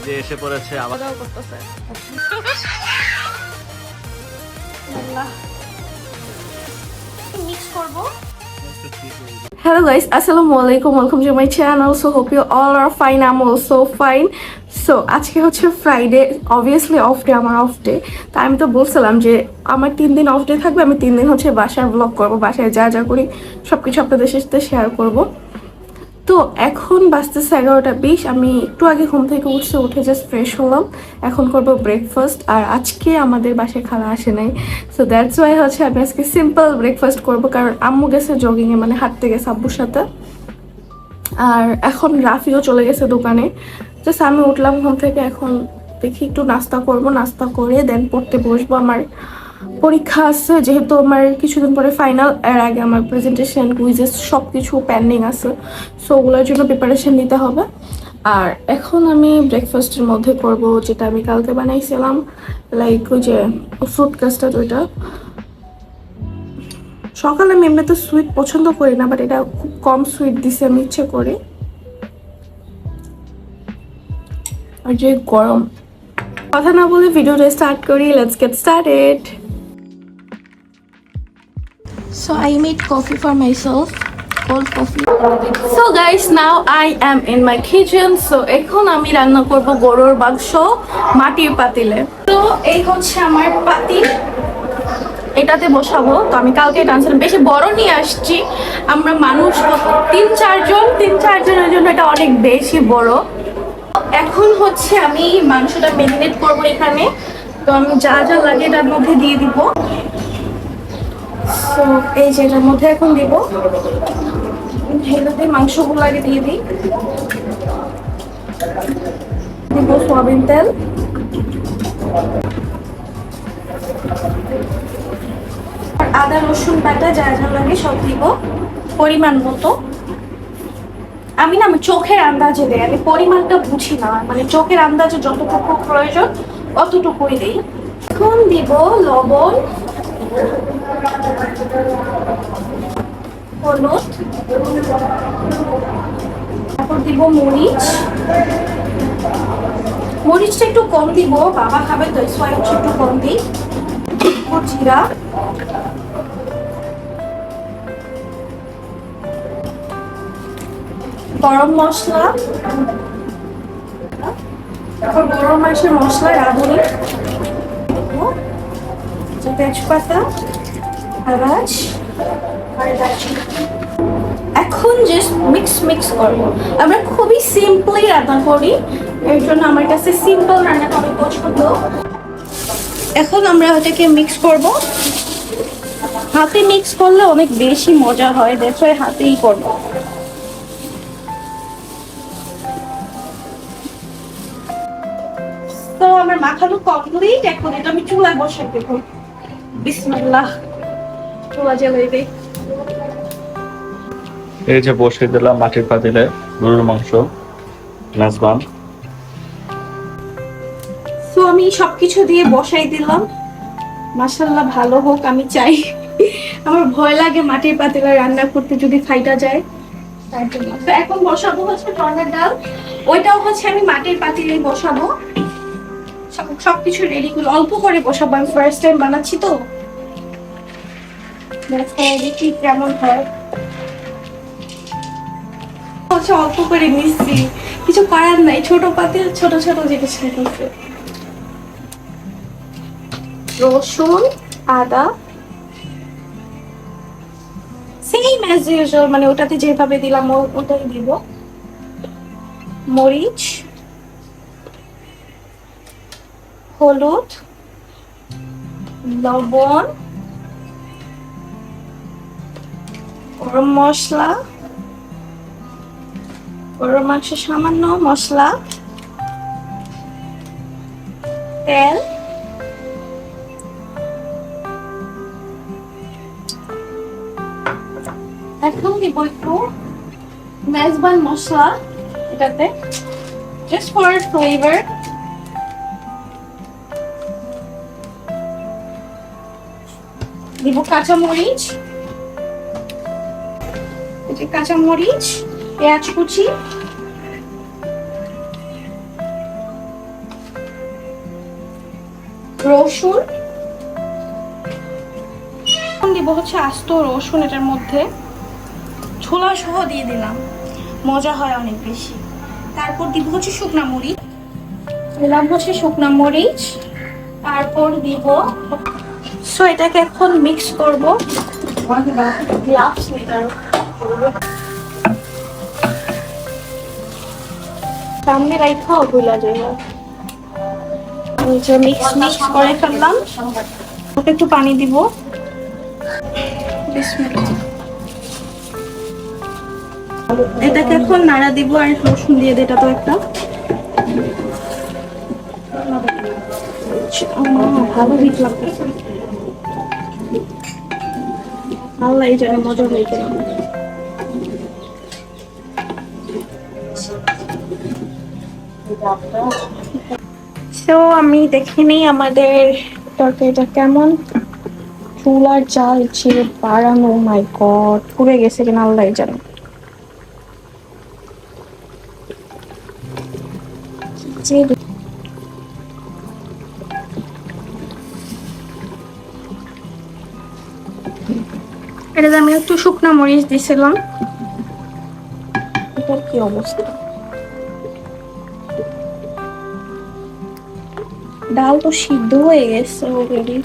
যে এসে পড়েছে আবার করতেছে। মিক্স করব। Hello guys, assalamu alaikum, welcome to my channel. So hope you all are fine. I'm also fine. So আজকে হচ্ছে ফ্রাইডে, obviously অফ ডে, আমার অফ ডে। তা আমি তো বলছিলাম যে আমার 3 দিন অফ ডে থাকবে, আমি 3 দিন হচ্ছে বাসার ব্লগ করব, বাসায় যা যা করি সবকিছু আপনাদের সাথে শেয়ার করব। তো এখন বাজতেছে 11:20। আমি একটু আগে ঘুম থেকে উঠে জাস্ট ফ্রেশ হলাম। এখন করব ব্রেকফাস্ট। আর আজকে আমাদের বাসায় খালা আসে নাই, সো দ্যাটস ওয়াই হচ্ছে আমি আজকে সিম্পল ব্রেকফাস্ট করব, কারণ আম্মু গেছে জগিংয়ে, মানে হাঁটতে গেছে আব্বুর সাথে। আর এখন রাফিও চলে গেছে দোকানে। জাস্ট আমি উঠলাম ঘুম থেকে, এখন দেখি একটু নাস্তা করব, নাস্তা করে দেন পড়তে বসবো। আমার পরীক্ষা আছে, যেহেতু আমার কিছুদিন পরে ফাইনাল, এর আগে আমার প্রেজেন্টেশন, কুইজেস সব কিছু পেন্ডিং আছে, সো ওগুলোর জন্য প্রিপারেশন নিতে হবে। আর এখন আমি ব্রেকফাস্টের মধ্যে করব যেটা আমি কালকে বানাইছিলাম, লাইক ওই যে ফ্রুট কাস্টার্ড। ওইটা সকালে আমি এমনিতে সুইট পছন্দ করি না, বাট এটা খুব কম সুইট দিছে আমি ইচ্ছে করে। আর যে গরম, কথা না বলে ভিডিওটা স্টার্ট করি, let's get started. So I made coffee for myself, cold coffee. So guys, now I am in my kitchen. So এখন আমি রান্না করব গরুর মাংস মাটির পাতিলে। তো এই হচ্ছে আমার পাতিল, এটাতে বসাবো। তো আমি কালকে টানছিলাম, বেশি বড় নিয়ে আসছি, আমরা মানুষ তিন চারজনের জন্য এটা অনেক বেশি বড়। এখন হচ্ছে আমি মাংসটা ম্যারিনেট করব এখানে। তো আমি যা যা লাগে এটার মধ্যে দিয়ে দিব। তো এই যে এটার মধ্যে এখন দিব, এটাতে মাংসগুলো আগে দিয়ে দিই। দিব সয়াবিন তেল, আদা রসুন বাটা যা যা লাগে সব দিব পরিমাণ মতো। আমি চোখের আন্দাজে দেই, আমি পরিমাণটা বুঝি না, মানে চোখের আন্দাজে যতটুকু প্রয়োজন অতটুকুই দিই। এখন দিব লবণ, হলুদ, তারপর দিব মরিচটা একটু কম দিব, বাবা খাবে তো একটু কম দিই। জিরা, গরম মশলা, তারপর গরম মাংসের মশলা, রাঁধুনি, তেজপাতা, এলাচ আর দারচিনি। এখন জাস্ট মিক্স করবো। আমরা খুবই সিম্পলি রান্না করি, এর জন্য আমার কাছে সিম্পল রান্নাটা অনেক পছন্দ। এখন আমরা এটাকে মিক্স করব, হাতে মিক্স করলে অনেক বেশি মজা হয়, দ্যাটস ওয়াই হাতেই করবো। তো আমার মাখানো কমপ্লিট, এখন এটা আমি চুলায় বসাই দেব। বিসমিল্লাহ, চুলা জ্বালিয়ে দেই। এই যে বসিয়ে দিলাম মাটির পাতিলে গরুর মাংস মেজবান। তো আমি সবকিছু দিয়ে বসাই দিলাম, মাশাআল্লাহ ভালো হোক আমি চাই। আমার ভয় লাগে মাটির পাতিলে রান্না করতে যদি ফাইটা যায়, তার জন্য। তো এখন বসাবো হচ্ছে চনার ডাল, ওইটাও হচ্ছে আমি মাটির পাতিলেই বসাবো। সবকিছু রেডি করে অল্প করে বসাবো, আমি ফার্স্ট টাইম বানাচ্ছি তো, দেখি কেমন হয়। অল্প করে মিশছি, কিছু করার নাই, ছোট পাতিল ছোট ছোট জিনিস হচ্ছে। রসুন, আদা, সেম অ্যাজ ইউজুয়াল, মানে ওটাতে যেভাবে দিলাম ওটাই দিব। মরিচ, হলুদ, লবণ, গরম মশলা, গরম মাংসের সামান্য মশলা, তেল, এখন দিব একটু মেজবান মশলা এটাতে, জাস্ট ফর ফ্লেভার। দিব কাঁচামরিচ, কাঁচামরিচ, পেঁয়াজ কুচি, রসুন দিব হচ্ছে আস্ত রসুন, এটার মধ্যে ছোলা সহ দিয়ে দিলাম, মজা হয় অনেক বেশি। তারপর দিব হচ্ছে শুকনা মরিচ, দিলাম হচ্ছে শুকনা মরিচ, তারপর দিব। সো এটাকে এখন মিক্স করবো। সামনে রাইখাও ভুলা যায় না। মিক্স মিক্স করে ফেললাম, একটু পানি দিব। এটাকে এখন নাড়া দিব আর রসুন দিয়ে দিই, এটা তো একটা ভালো হিট লাগতেছে। আল্লাহ এই জায়গায় মজা হয়ে গেল। তো আমি দেখিনি আমাদের তরকারিটা কেমন। চুলার জাল ছিল বাড়ানো, মাই গড, পুড়ে গেছে কিনা আল্লাহ জানে। এটাতে আমি একটু শুকনা মরিচ দিছিলাম। এটার কি অবস্থা? ডাল তো সিদ্ধ হয়ে গেছে অলরেডি।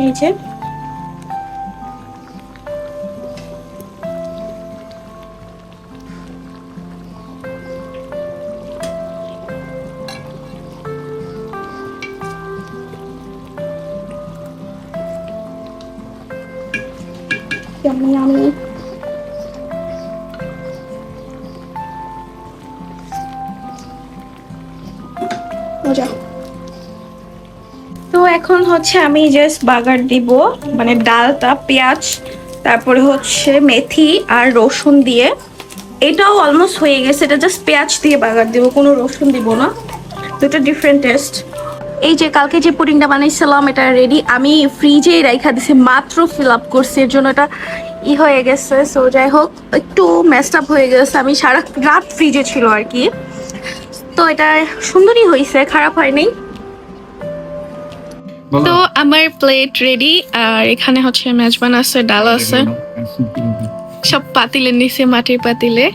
এই যে আমি মজা। তো এখন হচ্ছে আমি জাস্ট বাগার দিব, মানে ডালটা, পেঁয়াজ, তারপরে হচ্ছে মেথি আর রসুন দিয়ে। এটাও অলমোস্ট হয়ে গেছে, এটা জাস্ট পেঁয়াজ দিয়ে বাগার দিব, কোনো রসুন দিব না। দুটো ডিফারেন্ট টেস্ট। এই যে কালকে যে পুডিংটা বানাইছিলাম এটা রেডি, আমি ফ্রিজেই রাইখা দিছি, মাত্র ফিল আপ করছি, এর জন্য এটা হয়ে গেছে। সো যাই হোক, একটু মেসড আপ হয়ে গেছে, আমি সারা রাত ফ্রিজে ছিল আর কি। তো এটা সুন্দরই হয়েছে, খারাপ হয়নি। তো আমার প্লেট রেডি, আর এখানে হচ্ছে মেজবান আছে, ডাল আছে, সব পাতিলে নিচে, মাটির পাতিলে।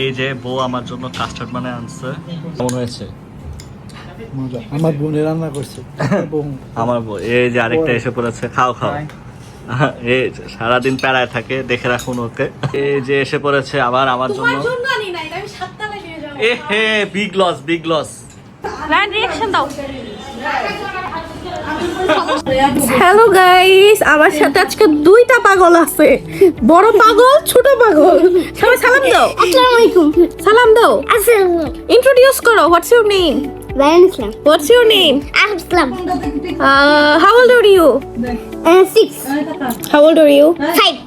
এই যে বউ আমার জন্য কাস্টার্ড বানায় আনছে, কেমন হয়েছে? মজা। আমার বোনে রান্না করছে। আমার বউ এই যে আরেকটা এসে পড়েছে, খাও খাও। এই যে সারাদিন প্যারায় থাকে, দেখে রাখুন ওকে। এই যে এসে পড়েছে আবার আমার জন্য। এ হে, big loss, big loss. Hello guys, আমার সাথে আজকে দুইটা পাগল আছে, বড় পাগল, ছোট পাগল। সবাই সালাম দাও। আসসালামু আলাইকুম। সালাম দাও। আসসালামু। ইন্ট্রোডিউস করো, what's your name? Ryan Islam. What's your name? Islam. How old are you? 6. How old are you? 5.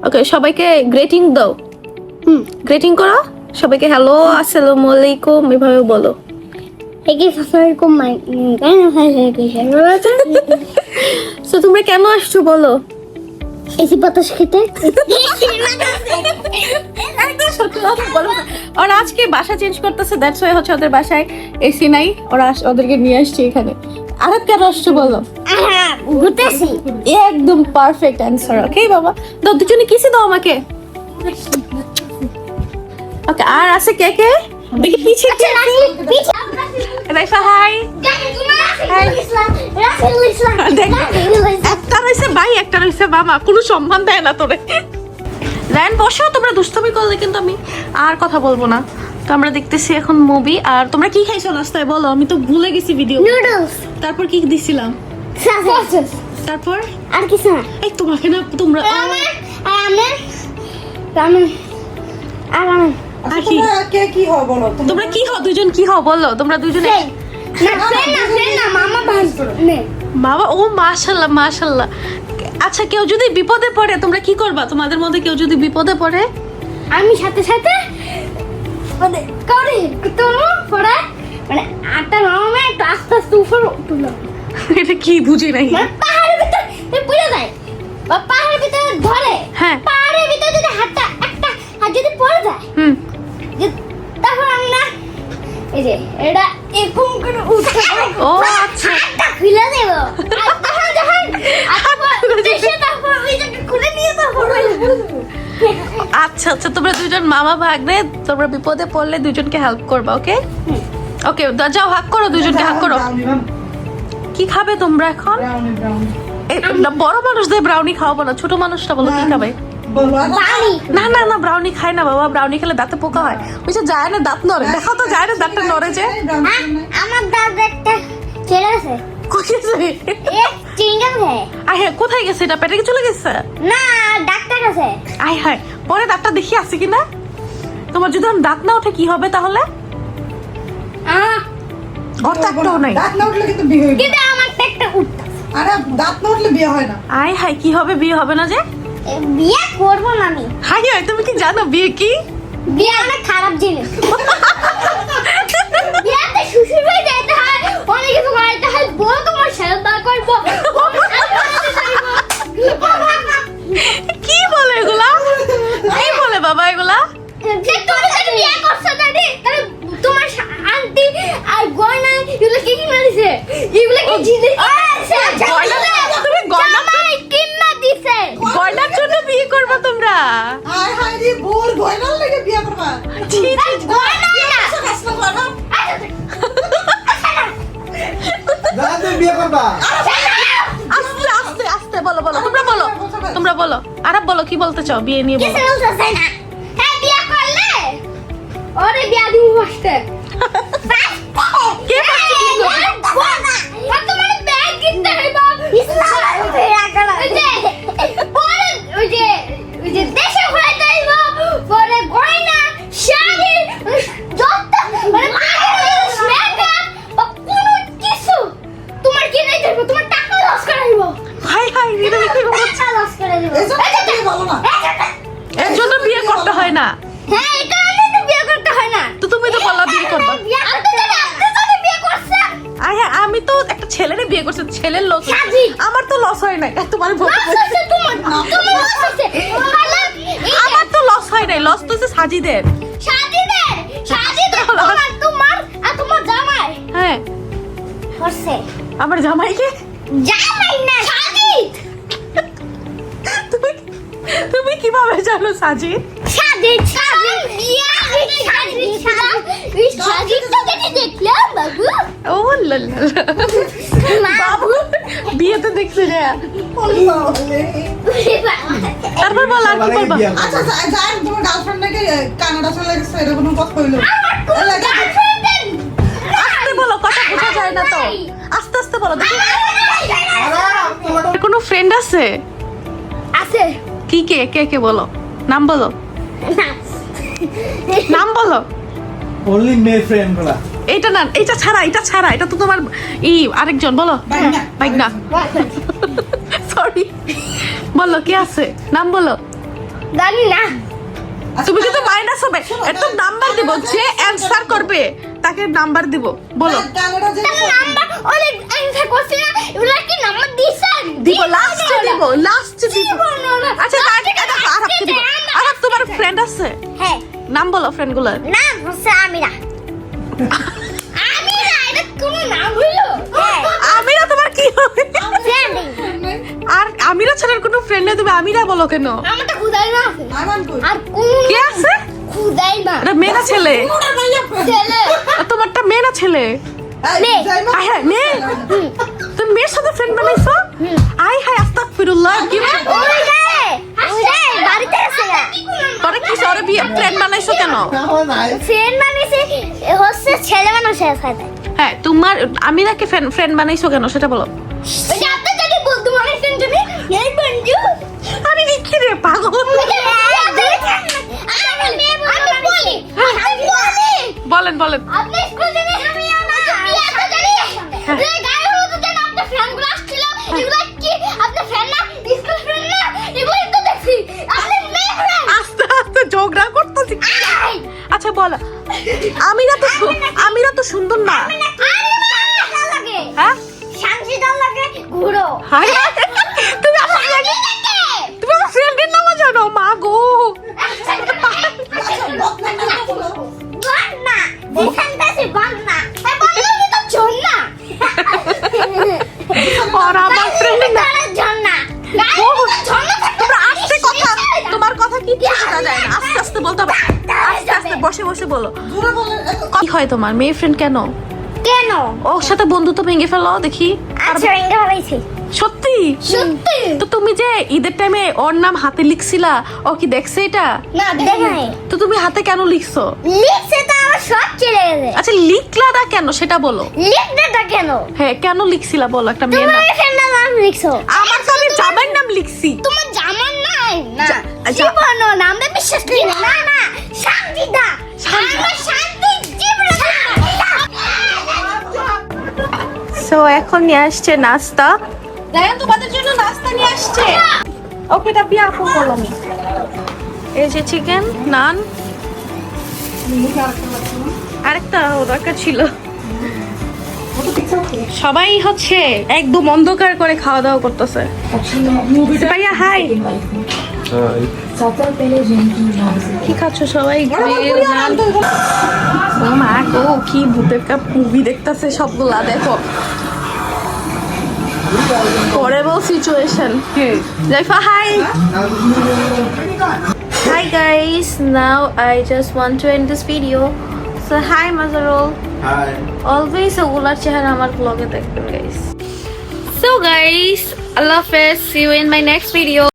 Okay, সবাইকে গ্রেটিং দাও। গ্রেটিং করো সবাইকে, হ্যালো, আসসালামু আলাইকুম, এভাবে বলো। Assalamualaikum. সো তোমরা কেন আসছো বলো? এসি বাতাস খেতে। একদম সত্যি কথা বলো না। ওরা আজকে বাসা চেঞ্জ করতেছে, দ্যাটস ওয়াই হচ্ছে ওদের বাসায় এসি নাই, ওরা ওদেরকে নিয়ে আসছে এখানে। আর কেন আসছো বলো? ঘুরতেছি। একদম পারফেক্ট অ্যান্সার। ওকে বাবা, দাও দুজনে কিসে দাও আমাকে। ওকে, আর আছে কে কে? দেখি পিছে কে? রাইফা হাই। একটা রয়েছে ভাই, একটা রয়েছে মামা, কোনো সম্মান দেয় না তোরে। রায়ন বসো, তোমরা দুষ্টুমি করলে কিন্তু আমি আর কথা বলবো না। তো আমরা দেখতেছি এখন মুভি। আর তোমরা কি খাইছো নাস্তায় বলো, আমি তো ভুলে গেছি ভিডিও। নুডলস। তারপর কি দিছিলাম? সসেস। তারপর আর কিছু না। এই তোমাকে না, তোমরা আর কি কে কি হও বলো? তোমরা কি হও, দুজন কি হও বলো, তোমরা দুজনে। মামা বাবা, ও মাশাআল্লাহ মাশাআল্লাহ। আচ্ছা, কেউ যদি বিপদে পড়ে তোমরা কি করবা? তোমাদের মধ্যে কেউ যদি বিপদে পড়ে? আমি সাথে সাথে মানে করে তোমার পরে মানে আটা নামে একটু আস্তে আস্তে উপরে উঠলো এটা কি বুঝি নাই। মানে পাহাড়ের ভিতরে পুড়ে যায় বা পাহাড়ের ভিতরে ধরে হ্যাঁ। পাহাড়ের ভিতরে যদি হাতটা একটা হাত যদি পড়ে যায় হুম, তখন আমি না এই যে এটা এরকম করে উঠে ও আচ্ছা। হাতটা খুলে দেব আর তখন যখন তারপর ওই যে খুলে নিয়ে তারপর আচ্ছা আচ্ছা, তোমরা দুজন মামা ভাগ্নে, তোমরা বিপদে পড়লে দুজনকে হেল্প করবা। ওকে ওকে, যাও হাক করো, দুজনকে হাক করো। কি খাবে তোমরা এখন? এই, বড় মানুষদের ব্রাউনি খাওয়াবো না, ছোট মানুষটা বলো কি খাবে? পানি না না না, ব্রাউনি খায় না বাবা, ব্রাউনি খেলে দাঁতে পোকা হয়। ওই যে যায় না, দাঁত নড়ে, দেখাও তো, যায় না দাঁতটা নড়ে যে। আমার দাঁত একটা ছেড়ে আছে কই গেছে? এক চিংগাম খায় আয় হ্যাঁ, কোথায় গেছে? এটা পেটে কি চলে গেছে? না ডাক্তার আছে আয় হায়, পরে দাঁতটা দেখি আছে কিনা। তোমার যদি এখন দাঁত না ওঠে কি হবে তাহলে? ওর তো একটাও নাই। দাঁত না উঠলে কিন্তু বিয়ে হইবে। কিন্তু আমার একটা উঠতা আরে দাঁত না উঠলে বিয়ে হয় না। আয় হায়, কি হবে? বিয়ে হবে না যে? বিয়ে করবো না আমি হাই হায়, তুমি কি জানো বিয়ে কি? বিয়ে অনেক খারাপ জিনিস বিয়েতে শ্বশুর বাড়ি যেতে হয়, অনেক কিছু করাইতে হয়, বউ তোমার সেবা করবো কি বলে এগুলা? কি বলে বাবা এগুলা? যে তুমি যদি বিয়ে করছো দাদি, তাহলে তোমার আন্টি আর গয়না এগুলো কি কিনে দিছে? এগুলো কি জিনিস? গয়না? তুমি গয়না জামাই কিনা দিছে? গয়নার জন্য বিয়ে করবে তোমরা? হায় হায় রে, বোর গয়নার লেগে বিয়ে করবা। ছি, ছি, গয়না না। আসলে গয়না। দাদা তুমি বিয়ে করবা? আস্তে আস্তে আস্তে বলো, বলো তোমরা, বলো তোমরা, বলো আরব, বলো কি বলতে চাও বিয়ে নিয়ে, বলো। কিছু বুঝতে না। হ্যাঁ বিয়ে করলে ওরে বিয়ে দিব বসতে কে বসতে দিব? তোমার ব্যাগ কিনতে হইব ওই যে দেশে ঘুরাইতে হইব, পরে গয়না শাড়ি যত মানে মেকআপ বা কোনো কিছু তোমার কিনে দেব, তোমার টাকা লস করে দিব, হাই হাই, এটা কি বলছো? টাকা লস করে দিব। এই জন্য বিয়ে ভালো না। এর জন্য বিয়ে করতে হয় না। হ্যাঁ এই কারণে তো বিয়ে করতে হয় না। তো তুমি তো বললা বিয়ে করবা। আপনি বিয়ে করছেন আয় হ্যাঁ, আমি তো একটা ছেলেরে বিয়ে করছি, ছেলের লস হয়েছে। সাজি। আমার তো লস হয় নাই, তোমার বলতে লস হচ্ছে তোমার, তুমি লস হচ্ছে আমার তো লস হয় নাই, লস তো হচ্ছে সাজিদের। সাজিদের তোমার আর তোমার জামাই হ্যাঁ, হচ্ছে আমার জামাইকে জামাই না সাজিদ তুমি তুমি কিভাবে জানো সাজিদ? সাজিদ সাজিদটা দেখে দেখলাম বাবু ও লা লা লা। বাবু বিয়েতে দেখছে রে। তারপর বল আর কি সবার আগে বলবা? বিয়ে করবা। আচ্ছা যাই, তোমার গার্লফ্রেন্ড নাকি কানাডা চলে গেছে, এটা কোনো কথা হইলো? আস্তে বলো, কথা বোঝা যায় না তো, আস্তে আস্তে বলো। দেখি কোনো ফ্রেন্ড আছে? আছে কি কে কে কে বলো, নাম বলো, নাম বলো। Only male friend গুলা। এটা না, এটা ছাড়া, এটা ছাড়া, এটা তো তোমার আরেকজন, বলো। বাইনা। বাইক না, সরি, বলো কে আছে, নাম বলো। জানি না তুমি কিন্তু মাইনাস হবে, একটু নাম্বার দিব, যে অ্যানসার করবে তাকে নাম্বার দিব, বলো। কানাডা যে নাম্বার অনেক অ্যানসার করছে না, এগুলা কি নাম্বার দিছেন? দিব, লাস্টে দিব, লাস্টে দিব। আচ্ছা আরব দিব। আরব তোমার ফ্রেন্ড আছে? হ্যাঁ নাম বলো ফ্রেন্ডগুলোর। নাম হচ্ছে আমিরা আমিরা, এটা কোন নাম হলো? আমিরা তোমার কি হবে? ফ্রেন্ড আর আমিরা ছাড়ার কোনো ফ্রেন্ড নেই, তুমি আমিরা বলো কেন? আমারটা খুদাই না আছে। আমান কই? আর কোন কে আছে? খুদাই না এটা মেয়ে না ছেলে? ছেলে আর তোমারটা মেয়ে না ছেলে? মেয়ে। আয় হায়, মেয়ে? তুমি মেয়ের সাথে ফ্রেন্ড বানাইছো? আয় হায়, আস্তাগফিরুল্লাহ। কি রে? ওই বাড়িতে আছে না তোরা কি সরে বিয়ে ফ্রেন্ড বানাইছো কেন? আমার নাই। ফ্রেন্ড বানিয়েছে হচ্ছে ছেলে মানুষের সাথে। হ্যাঁ, তোমার আমিরাকে ফ্রেন্ড বানাইছো কেন সেটা বলো। ওই যে আপনি যদি বলতে পারেন ফ্রেন্ড যদি এই বন্ধু আরে কি রে পাগল? বলেন বলেন। আপনি স্কুল থেকে বিয়েতে জানি এই গায়ে হলুদ যে আপনার ফ্রেন্ডগুলো আসছিল, এগুলো কি আপনার ফ্রেন্ড না, স্কুল ফ্রেন্ড না? এগুলো তো দেখছি আপনি মেয়ে ফ্রেন্ড। আস্তে আস্তে ঝগড়া করতেছি। আচ্ছা বলো, আমিরা তো সুন্দর না। লাগে হ্যাঁ শান্তিদার লাগে ঘুরো হাই তুমি আমার ফ্রেন্ডের নাম জানো? মা গো গন্না দিশান্তাসি গন্না এ বললি তো জন্না আর আমার ফ্রেন্ড না। জন্না তোমরা আস্তে কথা, তোমার কথা কি শোনা যায় না, আস্তে আস্তে বলতে হবে, আস্তে আস্তে বসে বসে বলো। জোরে বলে কি হয় তোমার মেয়ে ফ্রেন্ড কেন? কেন ওর সাথে বন্ধুত্ব ভেঙে ফেলো দেখি। আচ্ছা ইংগা হইছে সত্যি সত্যি তো তুমি যে ঈদের টাইমে ওর নাম হাতে লিখছিলা, ও কি দেখছে এটা? না দেখাই তো তুমি হাতে কেন লিখছো? লিখছে তো আমার সব চলে গেছে আচ্ছা লিখলা না কেন সেটা বলো। লিখতে কেন হ্যাঁ কেন লিখছিলা বলো একটা মেয়ের নাম। তোমার ফ্রেন্ডের নাম লিখছো আমার তো আমি জামাইর নাম লিখছি। তোমার জামান নাই না আচ্ছা। জীবন নামে বিশ্বাস করি না না না শান্তিদা আমার শান্তি জীবন সো এখন নিয়ে আসছে নাস্তা। দেখেন তোমাদের জন্য নাস্তা নিয়ে আসছে। ওকে এটা বিয়া আপু বলো আমি। এই যে চিকেন নান, আরেকটা দরকার ছিল। সবাই হচ্ছে একদম অন্ধকার করে খাওয়া দাওয়া করতেছে। ভাইয়া হাই, কি খাচ্ছ সবাই? গ্রিল নান। ও মা গো কি ভূতের কাপ মুভি দেখতেছে সবগুলা দেখো। horrible situation. Zaifa, hi. Hi guys, now I just want to end this video. So hi Mazarul. Hi. Always ওগুলার চেহারা আমার vlog এ দেখবেন guys. So guys, Allah Hafiz, see you in my next video.